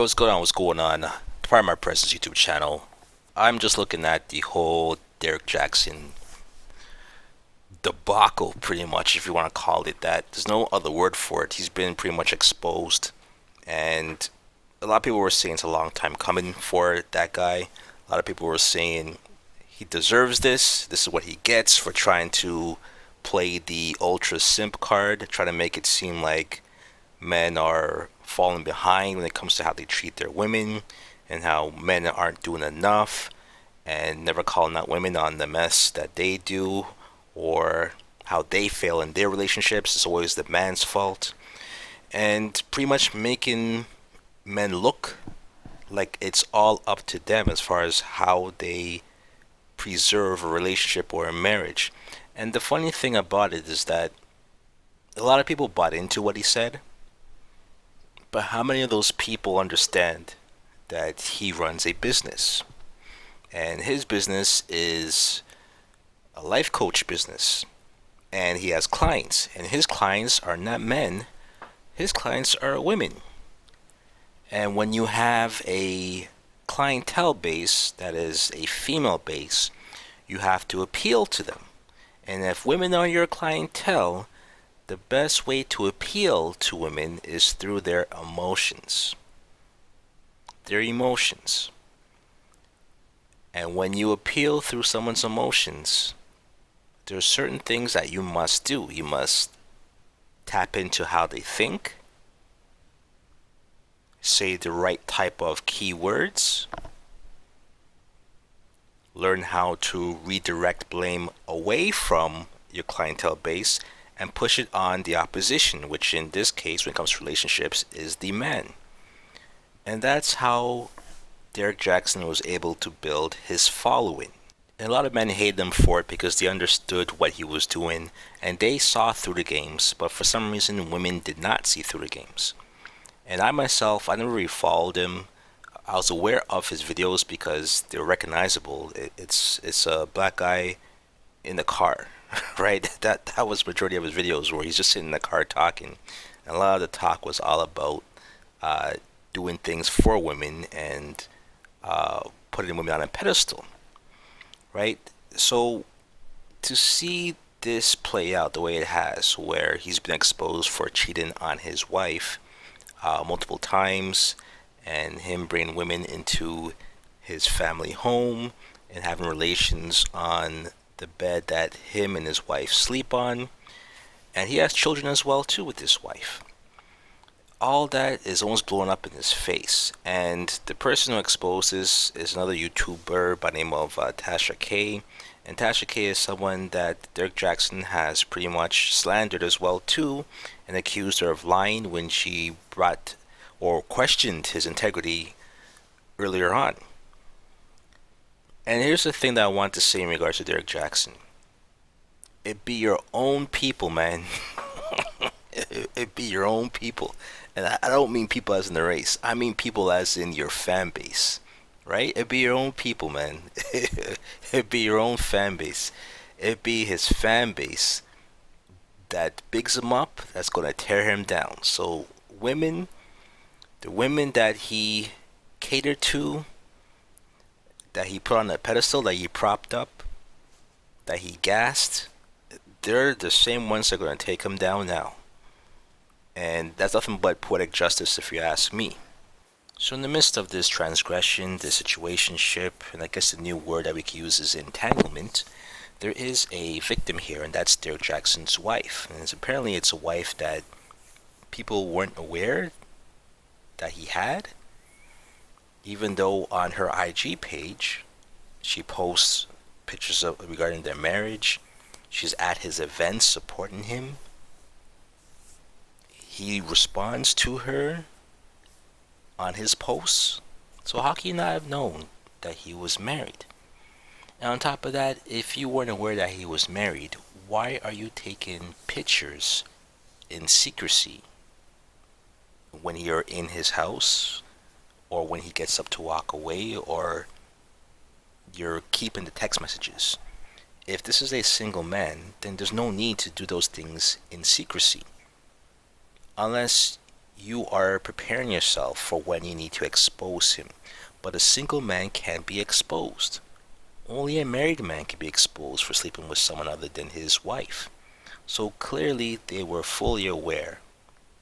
Yo, what's going on? What's going on? Pardon my presence YouTube channel. I'm just looking at the whole Derek Jackson debacle, pretty much, if you want to call it that. There's no other word for it. He's been pretty much exposed, and a lot of people were saying it's a long time coming for that guy. A lot of people were saying he deserves this. This is what he gets for trying to play the ultra simp card, try to make it seem like men are falling behind when it comes to how they treat their women and how men aren't doing enough and never calling out women on the mess that they do or how they fail in their relationships. It's always the man's fault. And pretty much making men look like it's all up to them as far as how they preserve a relationship or a marriage. And the funny thing about it is that a lot of people bought into what he said, but how many of those people understand that he runs a business? And his business is a life coach business. And he has clients. And his clients are not men, his clients are women. And when you have a clientele base that is a female base, you have to appeal to them. And if women are your clientele, the best way to appeal to women is through their emotions. Their emotions. And when you appeal through someone's emotions, there are certain things that you must do. You must tap into how they think, say the right type of keywords, learn how to redirect blame away from your clientele base and push it on the opposition, which in this case, when it comes to relationships, is the man. And that's how Derek Jackson was able to build his following. And a lot of men hated him for it because they understood what he was doing and they saw through the games, but for some reason women did not see through the games. And I myself, I never really followed him. I was aware of his videos because they're recognizable. It's a black guy in the car, right? That was the majority of his videos where he's just sitting in the car talking. And a lot of the talk was all about doing things for women and putting women on a pedestal, right? So to see this play out the way it has, where he's been exposed for cheating on his wife multiple times, and him bringing women into his family home and having relations on the bed that him and his wife sleep on, and he has children as well too with his wife. All that is almost blowing up in his face, and the person who exposed this is another YouTuber by the name of Tasha K. And Tasha K is someone that Derek Jackson has pretty much slandered as well too, and accused her of lying when she brought or questioned his integrity earlier on. And here's the thing that I want to say in regards to Derek Jackson. It be your own people, man. It be your own people. And I don't mean people as in the race. I mean people as in your fan base. Right? It be your own people, man. It be your own fan base. It be his fan base that bigs him up, that's going to tear him down. So women, the women that he catered to, that he put on a pedestal, that he propped up, that he gassed, they're the same ones that are going to take him down now. And that's nothing but poetic justice if you ask me. So in the midst of this transgression, this situationship, and I guess the new word that we can use is entanglement, there is a victim here, and that's Derek Jackson's wife. And apparently it's a wife that people weren't aware that he had, even though on her IG page, she posts pictures of regarding their marriage. She's at his events supporting him. He responds to her on his posts. So how can you not have known that he was married? And on top of that, if you weren't aware that he was married, why are you taking pictures in secrecy when you're in his house, or when he gets up to walk away, or you're keeping the text messages? If this is a single man, then there's no need to do those things in secrecy. Unless you are preparing yourself for when you need to expose him. But a single man can't be exposed. Only a married man can be exposed for sleeping with someone other than his wife. So clearly they were fully aware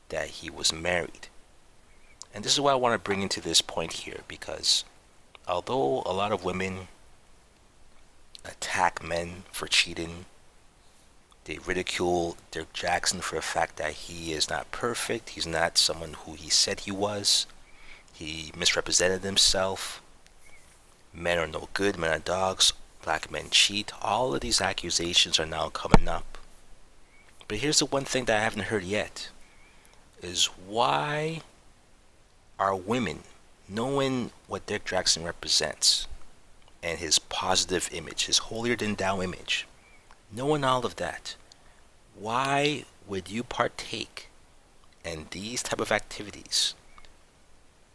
that he was married. And this is what I want to bring into this point here, because although a lot of women attack men for cheating, they ridicule Dirk Jackson for the fact that he is not perfect, he's not someone who he said he was, he misrepresented himself, men are no good, men are dogs, black men cheat. All of these accusations are now coming up. But here's the one thing that I haven't heard yet, is why are women, knowing what Dirk Jackson represents and his positive image, his holier than thou image, knowing all of that, why would you partake in these type of activities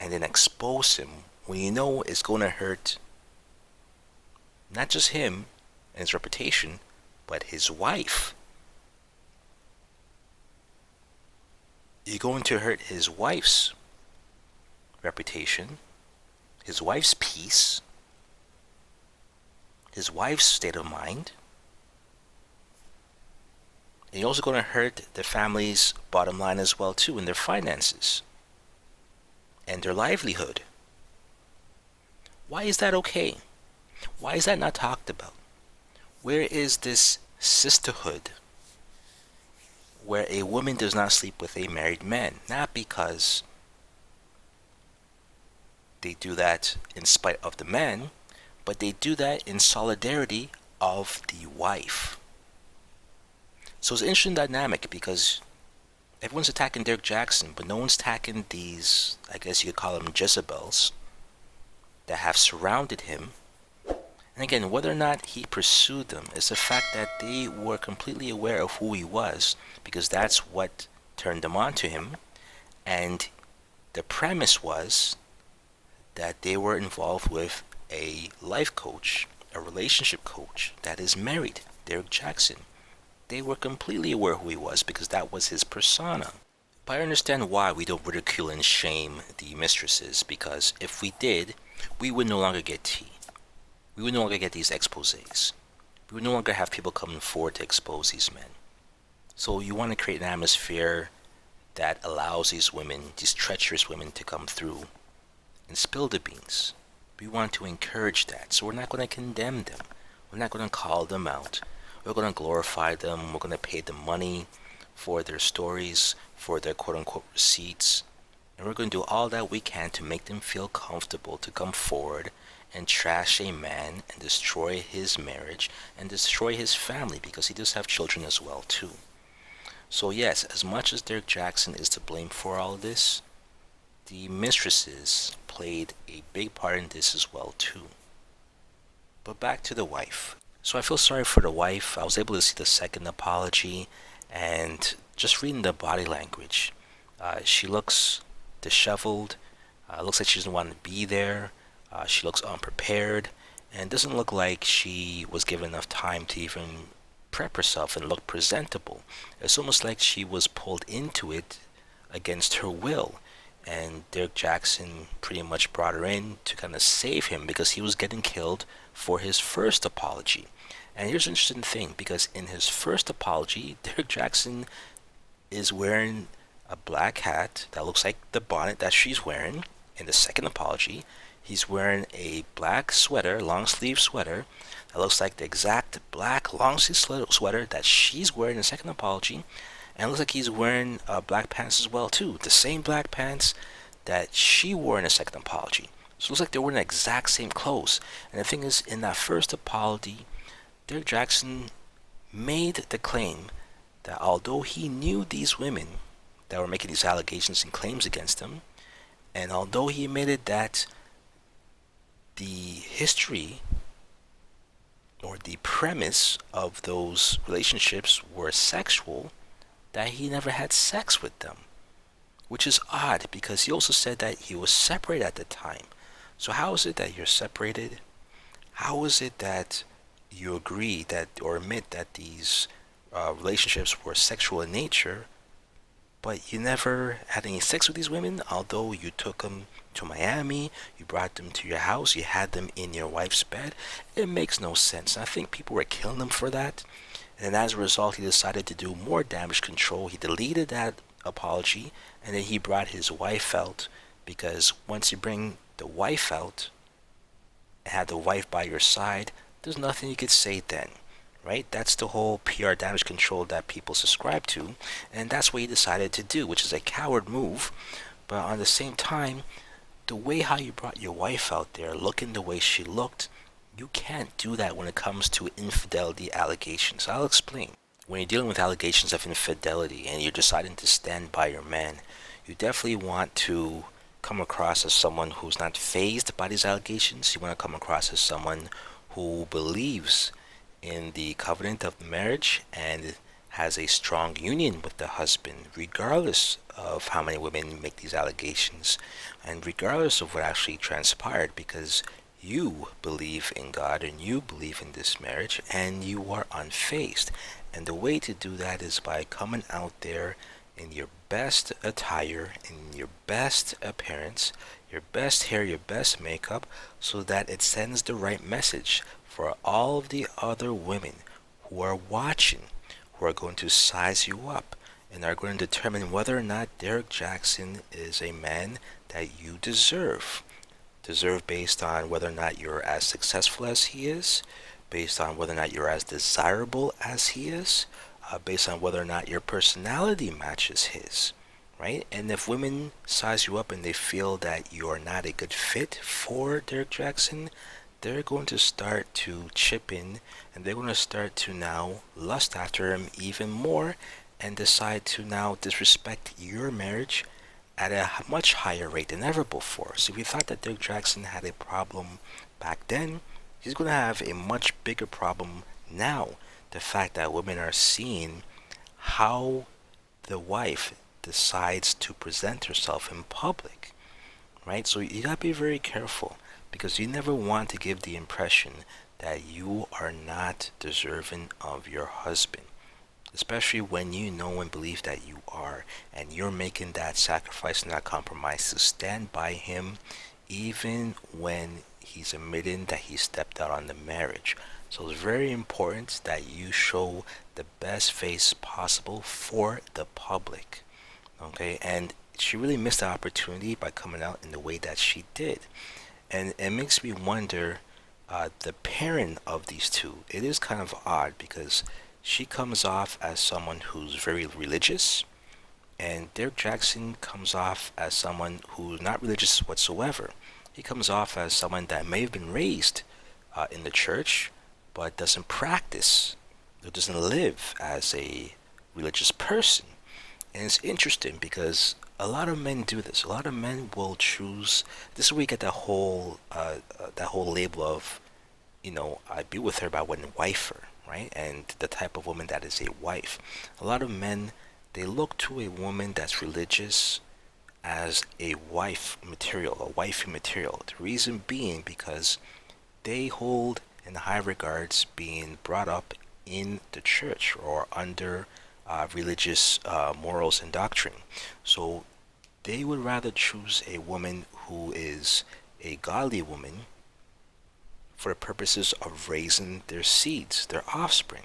and then expose him when you know it's going to hurt not just him and his reputation, but his wife? You're going to hurt his wife's reputation, his wife's peace, his wife's state of mind. And you're also going to hurt the family's bottom line as well too, in their finances and their livelihood. Why is that okay? Why is that not talked about? Where is this sisterhood where a woman does not sleep with a married man? Not because they do that in spite of the man, but they do that in solidarity of the wife. So it's an interesting dynamic, because everyone's attacking Dirk Jackson, but no one's attacking these, I guess you could call them Jezebels, that have surrounded him. And again, whether or not he pursued them, is the fact that they were completely aware of who he was, because that's what turned them on to him. And the premise was that they were involved with a life coach, a relationship coach that is married, Dirk Jackson. They were completely aware who he was, because that was his persona. But I understand why we don't ridicule and shame the mistresses, because if we did, we would no longer get tea. We would no longer get these exposés. We would no longer have people coming forward to expose these men. So you want to create an atmosphere that allows these women, these treacherous women, to come through and spill the beans. We want to encourage that. So we're not going to condemn them. We're not going to call them out. We're going to glorify them. We're going to pay them money for their stories, for their quote-unquote receipts. And we're going to do all that we can to make them feel comfortable to come forward and trash a man and destroy his marriage and destroy his family, because he does have children as well too. So yes, as much as Dirk Jackson is to blame for all this, the mistresses played a big part in this as well too. But back to the wife. So I feel sorry for the wife. I was able to see the second apology, and just reading the body language, she looks disheveled. Looks like she doesn't want to be there. She looks unprepared, and doesn't look like she was given enough time to even prep herself and look presentable. It's almost like she was pulled into it against her will, and Dirk Jackson pretty much brought her in to kind of save him, because he was getting killed for his first apology. And here's an interesting thing, because in his first apology, Dirk Jackson is wearing a black hat that looks like the bonnet that she's wearing. In the second apology, he's wearing a black sweater, long sleeve sweater, that looks like the exact black long sleeve sweater that she's wearing in the second apology. And it looks like he's wearing black pants as well too, the same black pants that she wore in the second apology. So it looks like they're wearing the exact same clothes. And the thing is, in that first apology, Dirk Jackson made the claim that although he knew these women that were making these allegations and claims against him, and although he admitted that the history or the premise of those relationships were sexual, that he never had sex with them. Which is odd, because he also said that he was separated at the time. So how is it that you're separated? How is it that you agree that or admit that these relationships were sexual in nature, but you never had any sex with these women, although you took them to Miami, you brought them to your house, you had them in your wife's bed. It makes no sense. And I think people were killing him for that. And as a result, he decided to do more damage control. He deleted that apology, and then he brought his wife out, because once you bring the wife out and have the wife by your side, there's nothing you could say then, right? That's the whole PR damage control that people subscribe to, and that's what he decided to do, which is a coward move. But on the same time, the way how you brought your wife out there, looking the way she looked, you can't do that when it comes to infidelity allegations. I'll explain. When you're dealing with allegations of infidelity and you're deciding to stand by your man, you definitely want to come across as someone who's not fazed by these allegations. You want to come across as someone who believes in the covenant of the marriage and has a strong union with the husband, regardless of how many women make these allegations and regardless of what actually transpired, because you believe in God and you believe in this marriage and you are unfazed. And the way to do that is by coming out there in your best attire, in your best appearance, your best hair, your best makeup, so that it sends the right message for all of the other women who are watching, who are going to size you up and are going to determine whether or not Derek Jackson is a man that you deserve. Deserve based on whether or not you're as successful as he is, based on whether or not you're as desirable as he is, based on whether or not your personality matches his, right? And if women size you up and they feel that you're not a good fit for Derek Jackson, they're going to start to chip in and they're going to start to now lust after him even more and decide to now disrespect your marriage at a much higher rate than ever before. So if you thought that Derek Jackson had a problem back then, he's going to have a much bigger problem now. The fact that women are seeing how the wife decides to present herself in public, right? So you gotta be very careful because you never want to give the impression that you are not deserving of your husband, especially when you know and believe that you are, and you're making that sacrifice and that compromise to stand by him even when he's admitting that he stepped out on the marriage. So it's very important that you show the best face possible for the public. Okay, and she really missed the opportunity by coming out in the way that she did. And it makes me wonder, the pairing of these two, it is kind of odd because she comes off as someone who's very religious, and Derek Jackson comes off as someone who's not religious whatsoever. He comes off as someone that may have been raised in the church, but doesn't practice, or doesn't live as a religious person. And it's interesting because a lot of men do this. A lot of men will choose. This is where we get that whole label of, I'd be with her, but I wouldn't wife her, right? And the type of woman that is a wife. A lot of men, they look to a woman that's religious as a wife material, a wifey material. The reason being because they hold in high regards being brought up in the church or under religious morals and doctrine. So they would rather choose a woman who is a godly woman for the purposes of raising their seeds, their offspring.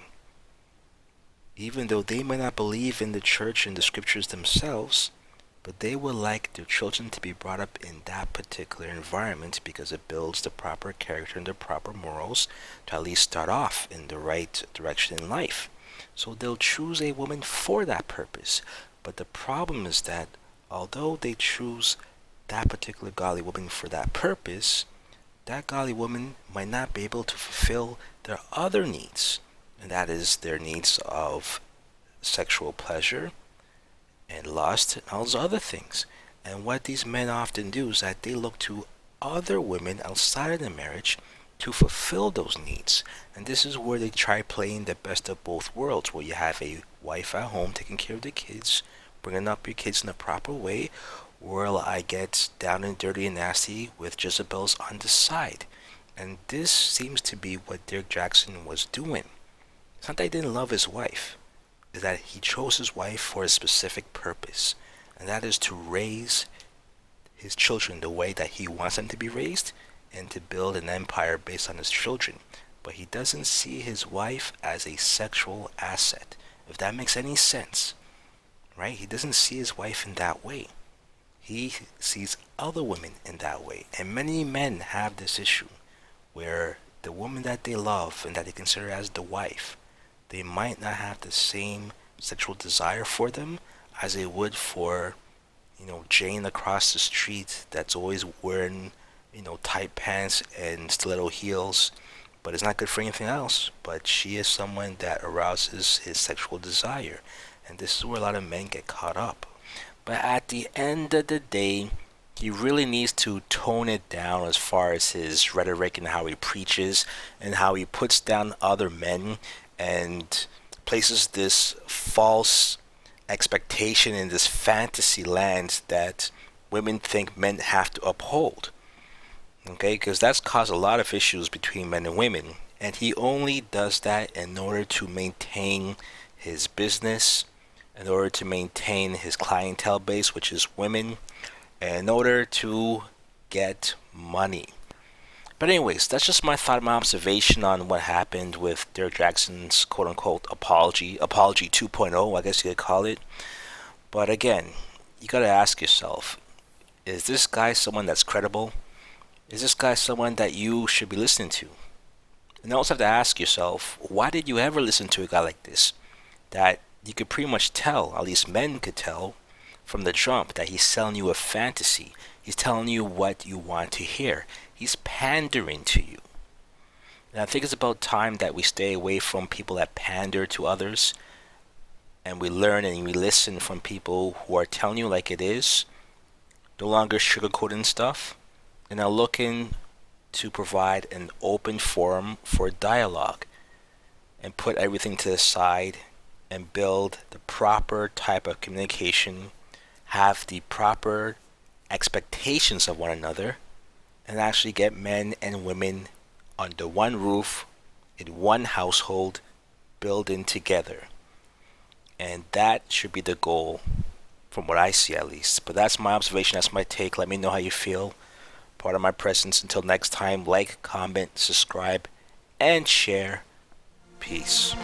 Even though they may not believe in the church and the scriptures themselves, but they would like their children to be brought up in that particular environment because it builds the proper character and the proper morals to at least start off in the right direction in life. So they'll choose a woman for that purpose. But the problem is that although they choose that particular godly woman for that purpose, that godly woman might not be able to fulfill their other needs. And that is their needs of sexual pleasure and lust and all those other things. And what these men often do is that they look to other women outside of the marriage to fulfill those needs. And this is where they try playing the best of both worlds, where you have a wife at home taking care of the kids, bringing up your kids in the proper way, while I get down and dirty and nasty with Jezebel's on the side. And this seems to be what Derek Jackson was doing. It's not that he didn't love his wife, is that he chose his wife for a specific purpose, and that is to raise his children the way that he wants them to be raised and to build an empire based on his children. But he doesn't see his wife as a sexual asset, if that makes any sense, right? He doesn't see his wife in that way. He sees other women in that way. And many men have this issue where the woman that they love and that they consider as the wife, they might not have the same sexual desire for them as they would for, Jane across the street that's always wearing, tight pants and stiletto heels, but it's not good for anything else. But she is someone that arouses his sexual desire. And this is where a lot of men get caught up. But at the end of the day, he really needs to tone it down as far as his rhetoric and how he preaches and how he puts down other men and places this false expectation in this fantasy land that women think men have to uphold. Okay, because that's caused a lot of issues between men and women. And he only does that in order to maintain his business, in order to maintain his clientele base, which is women, and in order to get money. But anyways, that's just my thought, my observation on what happened with Derek Jackson's quote-unquote apology 2.0, I guess you could call it. But again, you gotta ask yourself, is this guy someone that's credible? Is this guy someone that you should be listening to? And you also have to ask yourself, why did you ever listen to a guy like this? That you could pretty much tell, at least men could tell, from the jump that he's selling you a fantasy. He's telling you what you want to hear. He's pandering to you. And I think it's about time that we stay away from people that pander to others, and we learn and we listen from people who are telling you like it is, no longer sugarcoating stuff, and are looking to provide an open forum for dialogue and put everything to the side and build the proper type of communication, have the proper expectations of one another, and actually get men and women under one roof, in one household, building together. And that should be the goal, from what I see at least. But that's my observation, that's my take. Let me know how you feel. Pardon my presence. Until next time, like, comment, subscribe, and share. Peace.